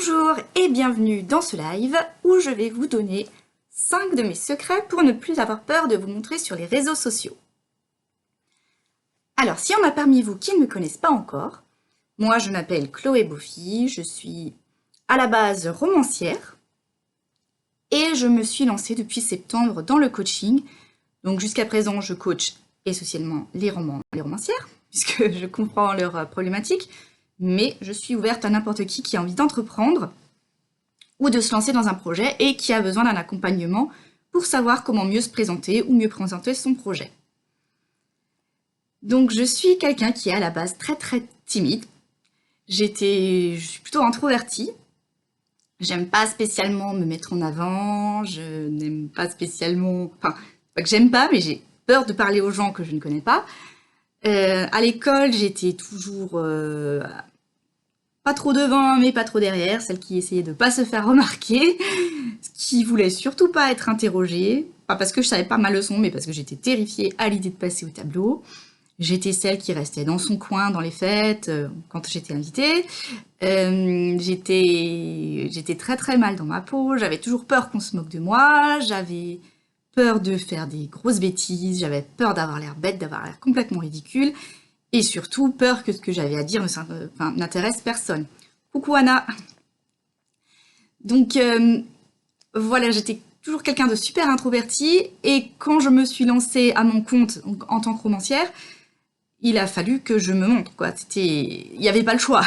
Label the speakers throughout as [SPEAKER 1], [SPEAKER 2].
[SPEAKER 1] Bonjour et bienvenue dans ce live où je vais vous donner 5 de mes secrets pour ne plus avoir peur de vous montrer sur les réseaux sociaux. Alors, s'il y en a parmi vous qui ne me connaissent pas encore, moi je m'appelle Chloé Beaufy, je suis à la base romancière et je me suis lancée depuis septembre dans le coaching. Donc jusqu'à présent, je coach essentiellement les romancières, puisque je comprends leurs problématiques, mais je suis ouverte à n'importe qui a envie d'entreprendre ou de se lancer dans un projet et qui a besoin d'un accompagnement pour savoir comment mieux se présenter ou mieux présenter son projet. Donc je suis quelqu'un qui est à la base très timide. Je suis plutôt introvertie. J'aime pas spécialement me mettre en avant, je n'aime pas spécialement... Enfin, pas que j'aime pas, mais j'ai peur de parler aux gens que je ne connais pas. À l'école, j'étais toujours pas trop devant, mais pas trop derrière, celle qui essayait de pas se faire remarquer, qui voulait surtout pas être interrogée, pas parce que je savais pas ma leçon, mais parce que j'étais terrifiée à l'idée de passer au tableau. J'étais celle qui restait dans son coin dans les fêtes, quand j'étais invitée. J'étais très mal dans ma peau, j'avais toujours peur qu'on se moque de moi, j'avais peur de faire des grosses bêtises, j'avais peur d'avoir l'air bête, d'avoir l'air complètement ridicule, et surtout peur que ce que j'avais à dire n'intéresse personne. Coucou Anna. Donc voilà, j'étais toujours quelqu'un de super introverti, et quand je me suis lancée à mon compte en tant que romancière, il a fallu que je me montre, quoi. Il n'y avait pas le choix.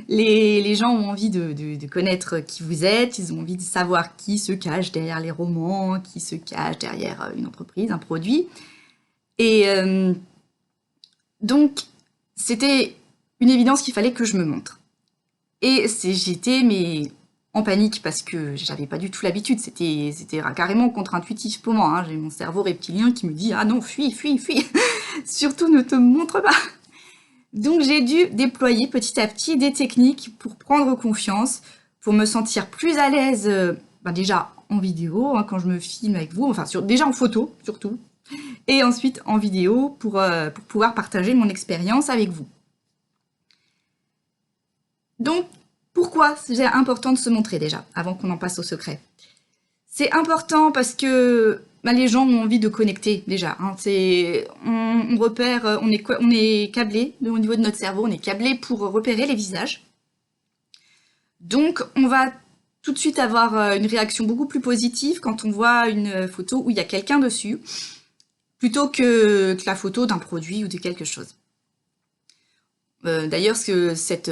[SPEAKER 1] Les gens ont envie de connaître qui vous êtes, ils ont envie de savoir qui se cache derrière les romans, qui se cache derrière une entreprise, un produit. Et donc, c'était une évidence qu'il fallait que je me montre. Et j'étais en panique parce que j'avais pas du tout l'habitude, c'était carrément contre-intuitif pour moi, hein. J'ai mon cerveau reptilien qui me dit « Ah non, fuis, surtout ne te montre pas !» Donc j'ai dû déployer petit à petit des techniques pour prendre confiance, pour me sentir plus à l'aise, déjà en vidéo, hein, quand je me filme avec vous, enfin déjà en photo surtout, et ensuite en vidéo pour pouvoir partager mon expérience avec vous. Donc, pourquoi c'est important de se montrer déjà, avant qu'on en passe au secret? C'est important parce que les gens ont envie de connecter déjà, hein. On repère, on est câblé au niveau de notre cerveau, on est câblé pour repérer les visages. Donc on va tout de suite avoir une réaction beaucoup plus positive quand on voit une photo où il y a quelqu'un dessus, plutôt que la photo d'un produit ou de quelque chose. D'ailleurs, cette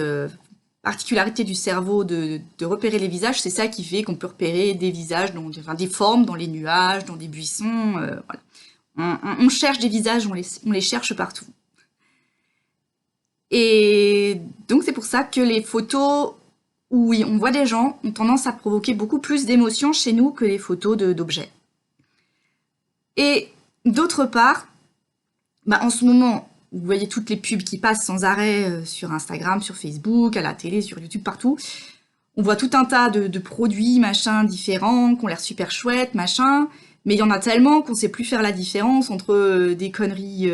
[SPEAKER 1] particularité du cerveau de repérer les visages, c'est ça qui fait qu'on peut repérer des visages, des formes dans les nuages, dans des buissons, voilà. On cherche des visages, on les cherche partout. Et donc c'est pour ça que les photos où on voit des gens ont tendance à provoquer beaucoup plus d'émotions chez nous que les photos d'objets. Et d'autre part, en ce moment, vous voyez toutes les pubs qui passent sans arrêt sur Instagram, sur Facebook, à la télé, sur YouTube, partout. On voit tout un tas de produits, différents, qui ont l'air super chouettes, mais il y en a tellement qu'on sait plus faire la différence entre des conneries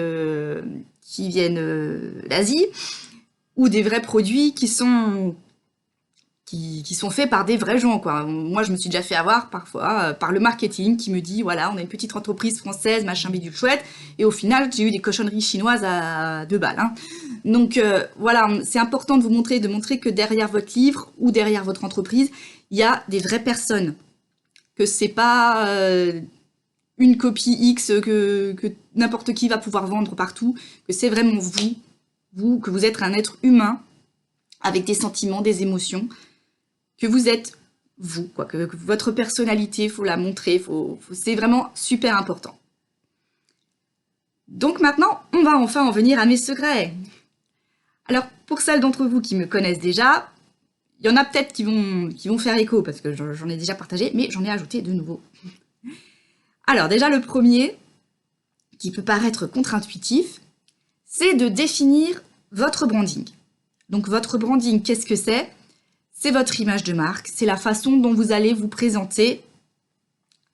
[SPEAKER 1] qui viennent d'Asie ou des vrais produits qui sont faits par des vrais gens, quoi. Moi, je me suis déjà fait avoir parfois par le marketing qui me dit, voilà, on a une petite entreprise française, bidule chouette, et au final, j'ai eu des cochonneries chinoises à 2 balles, hein. Donc voilà, c'est important de montrer que derrière votre livre ou derrière votre entreprise, il y a des vraies personnes, que c'est pas une copie X que n'importe qui va pouvoir vendre partout, que c'est vraiment que vous êtes un être humain avec des sentiments, des émotions, que vous êtes vous, quoi, que votre personnalité, faut la montrer, c'est vraiment super important. Donc maintenant, on va enfin en venir à mes secrets. Alors, pour celles d'entre vous qui me connaissent déjà, il y en a peut-être qui vont faire écho, parce que j'en ai déjà partagé, mais j'en ai ajouté de nouveaux. Alors déjà, le premier, qui peut paraître contre-intuitif, c'est de définir votre branding. Donc votre branding, qu'est-ce que c'est? C'est votre image de marque, c'est la façon dont vous allez vous présenter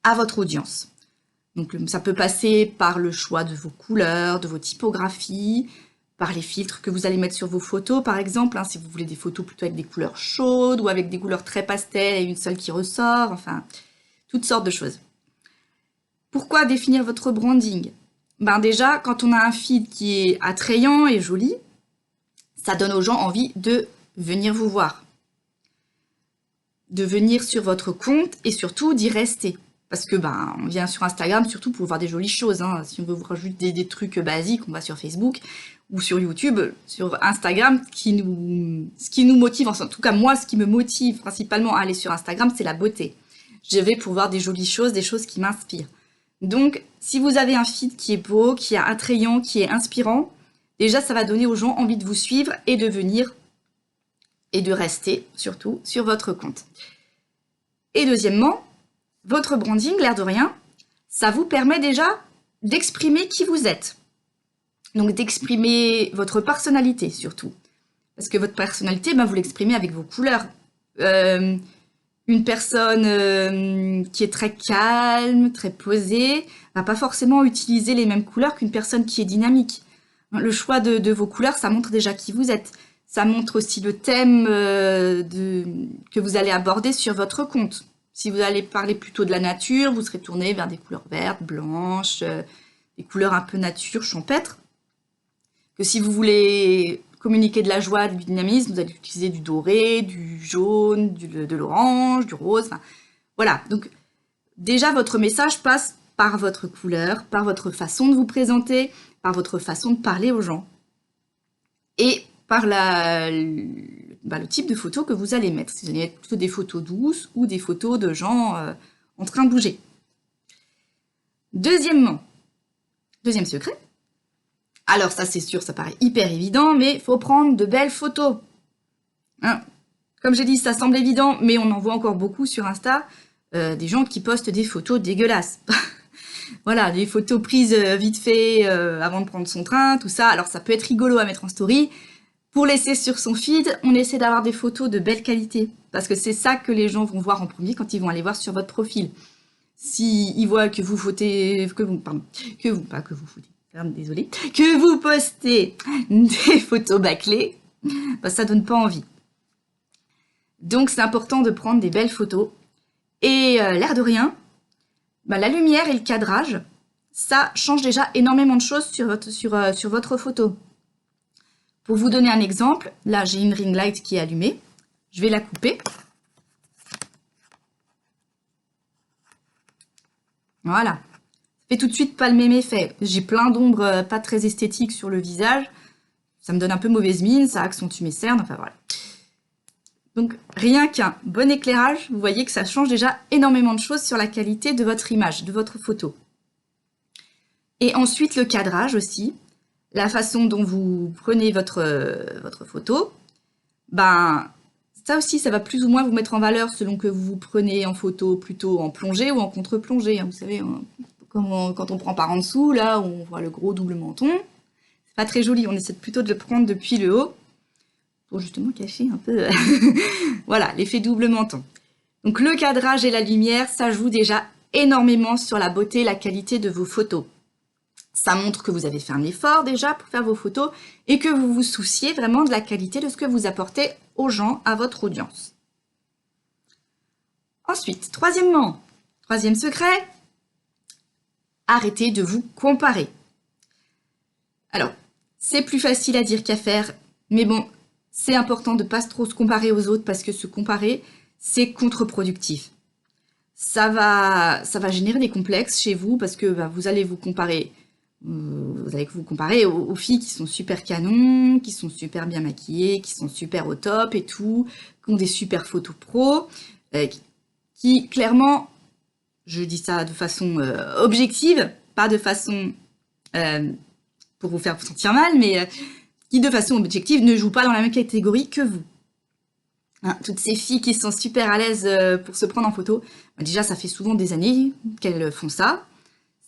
[SPEAKER 1] à votre audience. Donc ça peut passer par le choix de vos couleurs, de vos typographies, par les filtres que vous allez mettre sur vos photos, par exemple, hein, si vous voulez des photos plutôt avec des couleurs chaudes ou avec des couleurs très pastel et une seule qui ressort, enfin, toutes sortes de choses. Pourquoi définir votre branding? Ben déjà, quand on a un feed qui est attrayant et joli, ça donne aux gens envie de venir vous voir, de venir sur votre compte et surtout d'y rester. Parce que on vient sur Instagram surtout pour voir des jolies choses. Hein. Si on veut vous rajouter des trucs basiques, on va sur Facebook ou sur YouTube. Sur Instagram, ce qui nous motive, en tout cas moi, ce qui me motive principalement à aller sur Instagram, c'est la beauté. Je vais pour voir des jolies choses, des choses qui m'inspirent. Donc, si vous avez un feed qui est beau, qui est attrayant, qui est inspirant, déjà, ça va donner aux gens envie de vous suivre et de venir et de rester, surtout, sur votre compte. Et deuxièmement, votre branding, l'air de rien, ça vous permet déjà d'exprimer qui vous êtes. Donc, d'exprimer votre personnalité, surtout. Parce que votre personnalité, vous l'exprimez avec vos couleurs. Une personne qui est très calme, très posée, va pas forcément utiliser les mêmes couleurs qu'une personne qui est dynamique. Le choix de vos couleurs, ça montre déjà qui vous êtes. Ça montre aussi le thème que vous allez aborder sur votre compte. Si vous allez parler plutôt de la nature, vous serez tourné vers des couleurs vertes, blanches, des couleurs un peu nature, champêtres. Que si vous voulez communiquer de la joie, du dynamisme, vous allez utiliser du doré, du jaune, de l'orange, du rose. Enfin, voilà, donc déjà votre message passe par votre couleur, par votre façon de vous présenter, par votre façon de parler aux gens et par le type de photos que vous allez mettre. Si vous allez mettre plutôt des photos douces ou des photos de gens en train de bouger. Deuxième secret. Alors ça c'est sûr, ça paraît hyper évident, mais il faut prendre de belles photos. Hein, comme j'ai dit, ça semble évident, mais on en voit encore beaucoup sur Insta, des gens qui postent des photos dégueulasses. Voilà, des photos prises vite fait avant de prendre son train, tout ça. Alors ça peut être rigolo à mettre en story. Pour laisser sur son feed, on essaie d'avoir des photos de belle qualité. Parce que c'est ça que les gens vont voir en premier quand ils vont aller voir sur votre profil. S'ils voient que vous foutez... que vous postez des photos bâclées, ça donne pas envie. Donc c'est important de prendre des belles photos. Et l'air de rien, la lumière et le cadrage, ça change déjà énormément de choses sur votre photo. Pour vous donner un exemple, là j'ai une ring light qui est allumée. Je vais la couper. Voilà. Ça fait tout de suite pas le même effet. J'ai plein d'ombres pas très esthétiques sur le visage. Ça me donne un peu mauvaise mine, ça accentue mes cernes, enfin voilà. Donc rien qu'un bon éclairage, vous voyez que ça change déjà énormément de choses sur la qualité de votre image, de votre photo. Et ensuite le cadrage aussi, la façon dont vous prenez votre photo, ça aussi ça va plus ou moins vous mettre en valeur selon que vous vous prenez en photo plutôt en plongée ou en contre-plongée. Hein, vous savez, quand on prend par en dessous, là où on voit le gros double menton, c'est pas très joli, on essaie plutôt de le prendre depuis le haut, pour justement cacher un peu voilà, l'effet double menton. Donc le cadrage et la lumière, ça joue déjà énormément sur la beauté et la qualité de vos photos. Ça montre que vous avez fait un effort déjà pour faire vos photos et que vous vous souciez vraiment de la qualité de ce que vous apportez aux gens, à votre audience. Ensuite, troisième secret, arrêtez de vous comparer. Alors, c'est plus facile à dire qu'à faire, mais bon, c'est important de ne pas trop se comparer aux autres parce que se comparer, c'est contre-productif. Ça va générer des complexes chez vous parce que vous allez vous comparer aux filles qui sont super canons, qui sont super bien maquillées, qui sont super au top et tout, qui ont des super photos pro, qui clairement, je dis ça de façon objective, pas de façon pour vous faire vous sentir mal, mais qui de façon objective ne jouent pas dans la même catégorie que vous. Hein, toutes ces filles qui sont super à l'aise pour se prendre en photo, déjà ça fait souvent des années qu'elles font ça.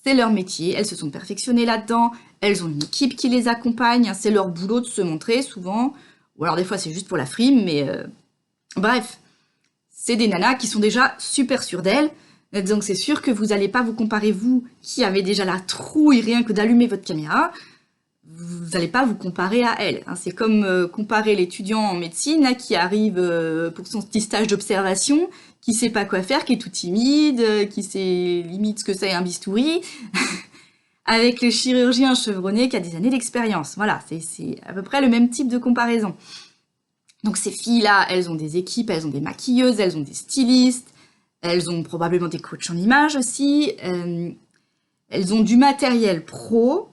[SPEAKER 1] C'est leur métier, elles se sont perfectionnées là-dedans, elles ont une équipe qui les accompagne, c'est leur boulot de se montrer souvent, ou alors des fois c'est juste pour la frime, mais bref, c'est des nanas qui sont déjà super sûres d'elles, donc c'est sûr que vous n'allez pas vous comparer, vous qui avez déjà la trouille rien que d'allumer votre caméra, vous n'allez pas vous comparer à elle. Hein. C'est comme comparer l'étudiant en médecine là, qui arrive pour son petit stage d'observation, qui sait pas quoi faire, qui est tout timide, qui sait limite ce que c'est un bistouri, avec le chirurgien chevronné qui a des années d'expérience. Voilà, c'est à peu près le même type de comparaison. Donc ces filles-là, elles ont des équipes, elles ont des maquilleuses, elles ont des stylistes, elles ont probablement des coachs en images aussi, elles ont du matériel pro,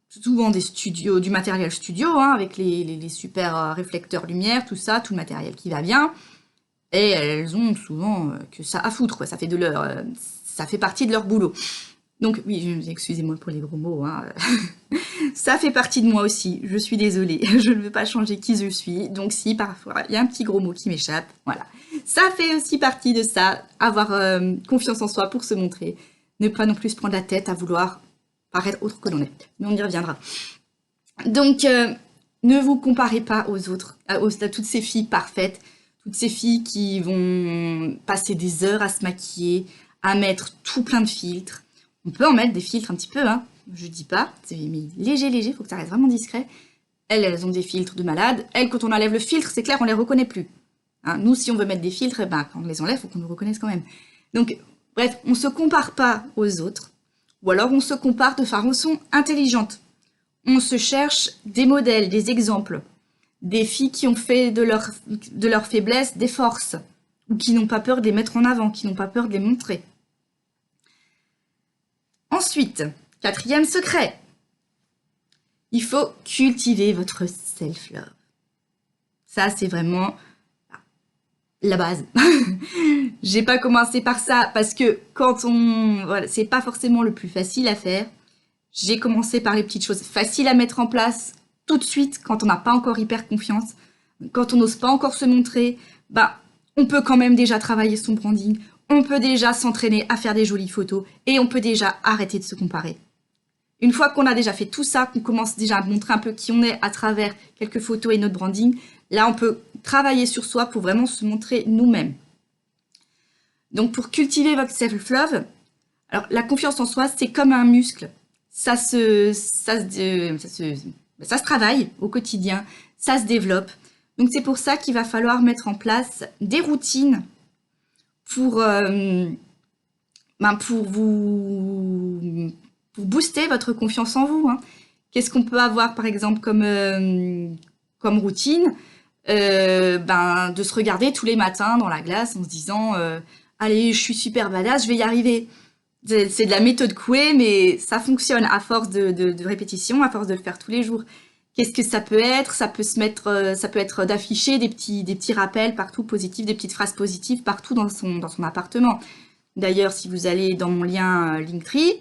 [SPEAKER 1] souvent des studios, du matériel studio, hein, avec les super réflecteurs lumière, tout ça, tout le matériel qui va bien. Et elles ont souvent que ça à foutre, quoi. Ça fait ça fait partie de leur boulot. Donc oui, excusez-moi pour les gros mots, hein. Ça fait partie de moi aussi, je suis désolée, je ne veux pas changer qui je suis, donc si parfois il y a un petit gros mot qui m'échappe, voilà. Ça fait aussi partie de ça, avoir confiance en soi pour se montrer, ne pas non plus se prendre la tête à vouloir paraître autre que l'on est, mais on y reviendra. Donc ne vous comparez pas aux autres, à toutes ces filles parfaites, toutes ces filles qui vont passer des heures à se maquiller, à mettre tout plein de filtres. On peut en mettre des filtres un petit peu, hein. Je dis pas, c'est léger, faut que ça reste vraiment discret. Elles ont des filtres de malade. Elles, quand on enlève le filtre, c'est clair, on les reconnaît plus. Hein, nous, si on veut mettre des filtres, eh ben, quand on les enlève, faut qu'on nous reconnaisse quand même. Donc, bref, on se compare pas aux autres. Ou alors, on se compare de façon intelligente. On se cherche des modèles, des exemples. Des filles qui ont fait de leur faiblesse des forces. Ou qui n'ont pas peur de les mettre en avant, qui n'ont pas peur de les montrer. Ensuite, 4e secret, il faut cultiver votre self-love. Ça, c'est vraiment la base. J'ai pas commencé par ça parce que voilà, c'est pas forcément le plus facile à faire. J'ai commencé par les petites choses faciles à mettre en place tout de suite quand on n'a pas encore hyper confiance, quand on n'ose pas encore se montrer. On peut quand même déjà travailler son branding, on peut déjà s'entraîner à faire des jolies photos et on peut déjà arrêter de se comparer. Une fois qu'on a déjà fait tout ça, qu'on commence déjà à montrer un peu qui on est à travers quelques photos et notre branding, là on peut travailler sur soi pour vraiment se montrer nous-mêmes. Donc pour cultiver votre self-love, alors la confiance en soi, c'est comme un muscle. Ça se travaille au quotidien, ça se développe. Donc c'est pour ça qu'il va falloir mettre en place des routines pour booster votre confiance en vous. Hein. Qu'est-ce qu'on peut avoir par exemple comme routine de se regarder tous les matins dans la glace en se disant allez, je suis super badass, je vais y arriver. C'est de la méthode Coué, mais ça fonctionne à force de répétition, à force de le faire tous les jours. Qu'est-ce que ça peut être? Ça peut être d'afficher des petits rappels partout positifs, des petites phrases positives partout dans son appartement. D'ailleurs, si vous allez dans mon lien Linktree,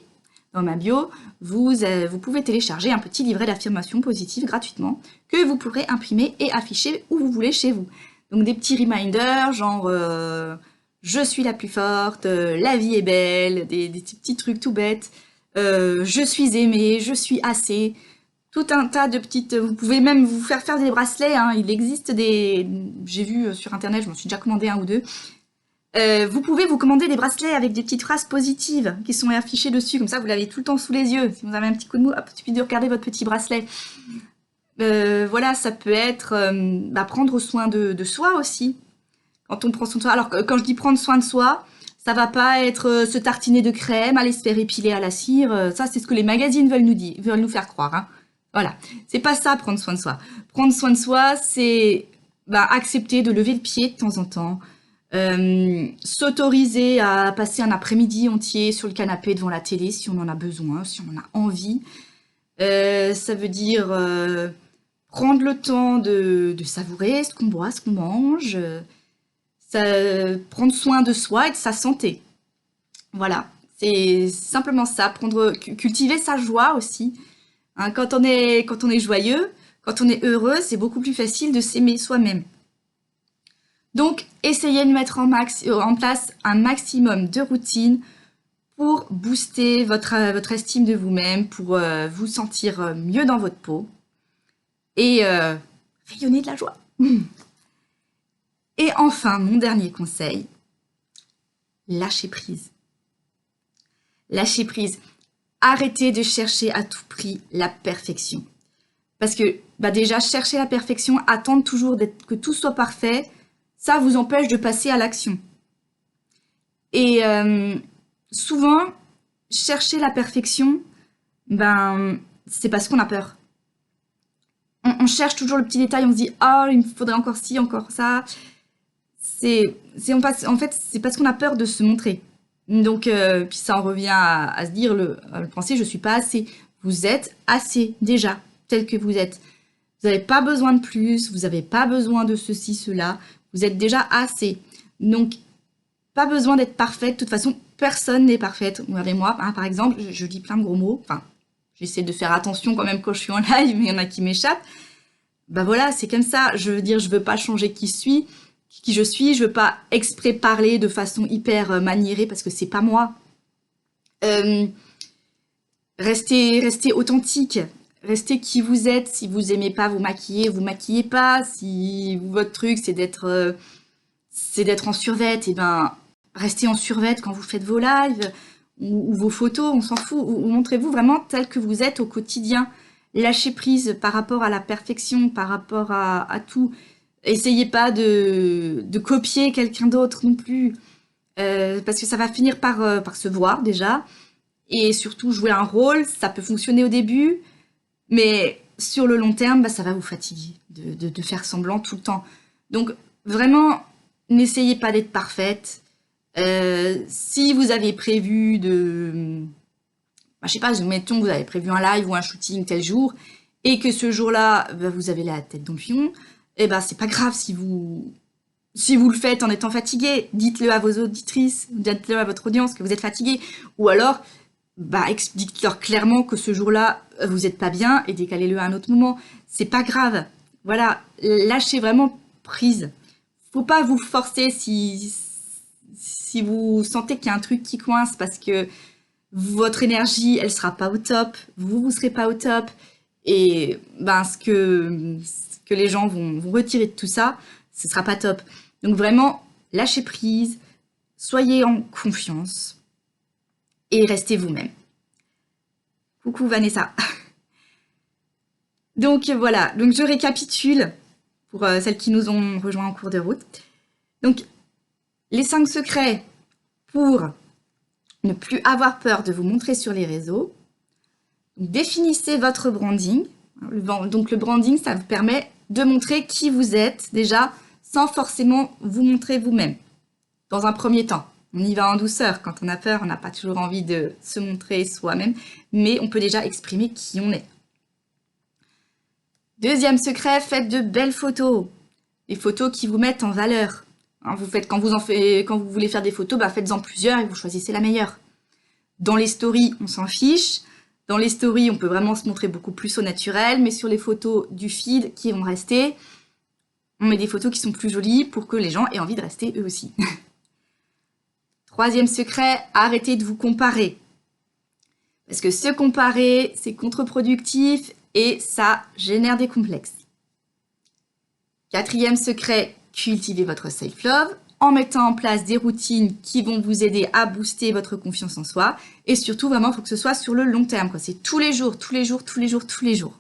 [SPEAKER 1] dans ma bio, vous pouvez télécharger un petit livret d'affirmations positives gratuitement que vous pourrez imprimer et afficher où vous voulez chez vous. Donc des petits reminders, genre je suis la plus forte, la vie est belle, des petits trucs tout bêtes, je suis aimée, je suis assez, tout un tas de petites... Vous pouvez même vous faire des bracelets, hein. Il existe des... J'ai vu sur internet, je m'en suis déjà commandé un ou deux. Vous pouvez vous commander des bracelets avec des petites phrases positives qui sont affichées dessus, comme ça vous l'avez tout le temps sous les yeux. Si vous avez un petit coup de mou, hop, il suffit de regarder votre petit bracelet. Voilà, ça peut être prendre soin de soi aussi. Quand on prend soin de soi. Alors quand je dis prendre soin de soi, ça va pas être se tartiner de crème, aller se faire épiler à la cire. Ça, c'est ce que les magazines veulent nous faire croire. Hein. Voilà, c'est pas ça prendre soin de soi. Prendre soin de soi, c'est accepter de lever le pied de temps en temps. S'autoriser à passer un après-midi entier sur le canapé devant la télé si on en a besoin, si on en a envie. Ça veut dire prendre le temps de savourer ce qu'on boit, ce qu'on mange, prendre soin de soi et de sa santé. Voilà, c'est simplement ça, cultiver sa joie aussi. Hein, quand on est joyeux, quand on est heureux, c'est beaucoup plus facile de s'aimer soi-même. Donc, essayez de mettre en place un maximum de routines pour booster votre estime de vous-même, pour vous sentir mieux dans votre peau et rayonner de la joie. Et enfin, mon dernier conseil, lâcher prise. Lâcher prise. Arrêtez de chercher à tout prix la perfection. Parce que déjà, chercher la perfection, attendre toujours que tout soit parfait, ça vous empêche de passer à l'action. Et souvent, chercher la perfection, c'est parce qu'on a peur. On cherche toujours le petit détail, on se dit « Oh, il me faudrait encore ci, encore ça ». En fait, c'est parce qu'on a peur de se montrer. Donc, puis ça en revient à se dire, à penser « Je suis pas assez ». Vous êtes assez, déjà, tel que vous êtes. Vous n'avez pas besoin de plus, vous n'avez pas besoin de ceci, cela. Vous êtes déjà assez. Donc, pas besoin d'être parfaite. De toute façon, personne n'est parfaite. Regardez moi, hein, par exemple, je dis plein de gros mots. Enfin, j'essaie de faire attention quand même quand je suis en live, mais il y en a qui m'échappent. Voilà, c'est comme ça. Je veux dire, je veux pas changer qui je suis. Je veux pas exprès parler de façon hyper maniérée parce que c'est pas moi. Restez authentique. Restez qui vous êtes. Si vous aimez pas vous maquillez pas. Si votre truc c'est d'être en survêt, restez en survêt quand vous faites vos lives ou vos photos, on s'en fout. Ou montrez-vous vraiment tel que vous êtes au quotidien. Lâchez prise par rapport à la perfection, par rapport à tout. Essayez pas de copier quelqu'un d'autre non plus, parce que ça va finir par se voir déjà. Et surtout jouer un rôle, ça peut fonctionner au début, mais sur le long terme, ça va vous fatiguer de faire semblant tout le temps. Donc vraiment, n'essayez pas d'être parfaite. Si vous avez prévu je sais pas, mettons que vous avez prévu un live ou un shooting tel jour, et que ce jour-là, vous avez la tête dans le fion, c'est pas grave si vous le faites en étant fatigué. Dites-le à vos auditrices, dites-le à votre audience que vous êtes fatigué. Ou alors, dites-leur clairement que ce jour-là, vous n'êtes pas bien et décalez-le à un autre moment. C'est pas grave. Voilà, lâchez vraiment prise. Faut pas vous forcer si vous sentez qu'il y a un truc qui coince parce que votre énergie, elle sera pas au top, vous serez pas au top, et ce que les gens vont retirer de tout ça, ce sera pas top. Donc vraiment, lâchez prise, soyez en confiance, et restez vous-même. Coucou Vanessa. Donc voilà, donc je récapitule pour celles qui nous ont rejoints en cours de route. Donc, les 5 secrets pour ne plus avoir peur de vous montrer sur les réseaux. Donc, définissez votre branding. Donc le branding, ça vous permet de montrer qui vous êtes déjà sans forcément vous montrer vous-même. Dans un premier temps, on y va en douceur. Quand on a peur, on n'a pas toujours envie de se montrer soi-même, mais on peut déjà exprimer qui on est. Deuxième secret, faites de belles photos. Des photos qui vous mettent en valeur. Quand vous voulez faire des photos, faites-en plusieurs et vous choisissez la meilleure. Dans les stories, on s'en fiche. Dans les stories, on peut vraiment se montrer beaucoup plus au naturel, mais sur les photos du feed qui vont rester, on met des photos qui sont plus jolies pour que les gens aient envie de rester eux aussi. Troisième secret, arrêtez de vous comparer. Parce que se comparer, c'est contre-productif et ça génère des complexes. Quatrième secret, cultivez votre self-love en mettant en place des routines qui vont vous aider à booster votre confiance en soi. Et surtout, vraiment, il faut que ce soit sur le long terme. C'est tous les jours, tous les jours, tous les jours, tous les jours.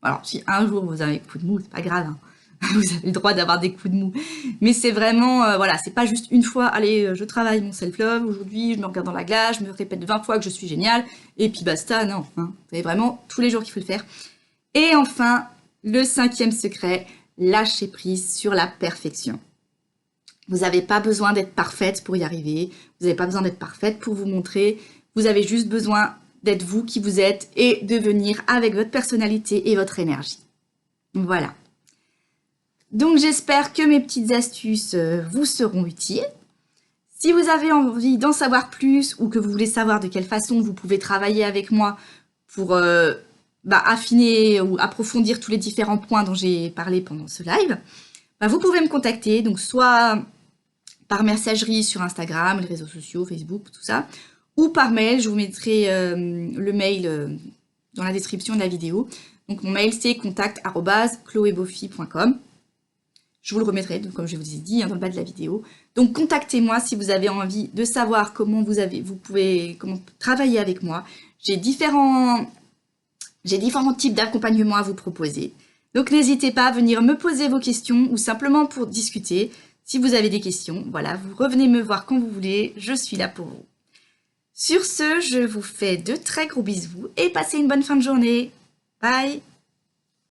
[SPEAKER 1] Alors, si un jour vous avez un coup de mou, c'est pas grave. Vous avez le droit d'avoir des coups de mou. Mais c'est vraiment, c'est pas juste une fois, allez, je travaille mon self-love, aujourd'hui, je me regarde dans la glace, je me répète 20 fois que je suis géniale, et puis basta, non. C'est vraiment tous les jours qu'il faut le faire. Et enfin, le 5e secret, lâchez prise sur la perfection. Vous n'avez pas besoin d'être parfaite pour y arriver. Vous n'avez pas besoin d'être parfaite pour vous montrer. Vous avez juste besoin d'être vous qui vous êtes et de venir avec votre personnalité et votre énergie. Voilà. Donc j'espère que mes petites astuces vous seront utiles. Si vous avez envie d'en savoir plus ou que vous voulez savoir de quelle façon vous pouvez travailler avec moi pour affiner ou approfondir tous les différents points dont j'ai parlé pendant ce live, vous pouvez me contacter, donc soit par messagerie sur Instagram, les réseaux sociaux, Facebook, tout ça, ou par mail. Je vous mettrai le mail dans la description de la vidéo. Donc mon mail c'est contact@chloebofi.com. Je vous le remettrai, donc, comme je vous ai dit, dans le bas de la vidéo. Donc contactez-moi si vous avez envie de savoir comment vous pouvez travailler avec moi. J'ai différents J'ai différents types d'accompagnement à vous proposer. Donc n'hésitez pas à venir me poser vos questions ou simplement pour discuter. Si vous avez des questions, voilà, vous revenez me voir quand vous voulez, je suis là pour vous. Sur ce, je vous fais de très gros bisous et passez une bonne fin de journée. Bye!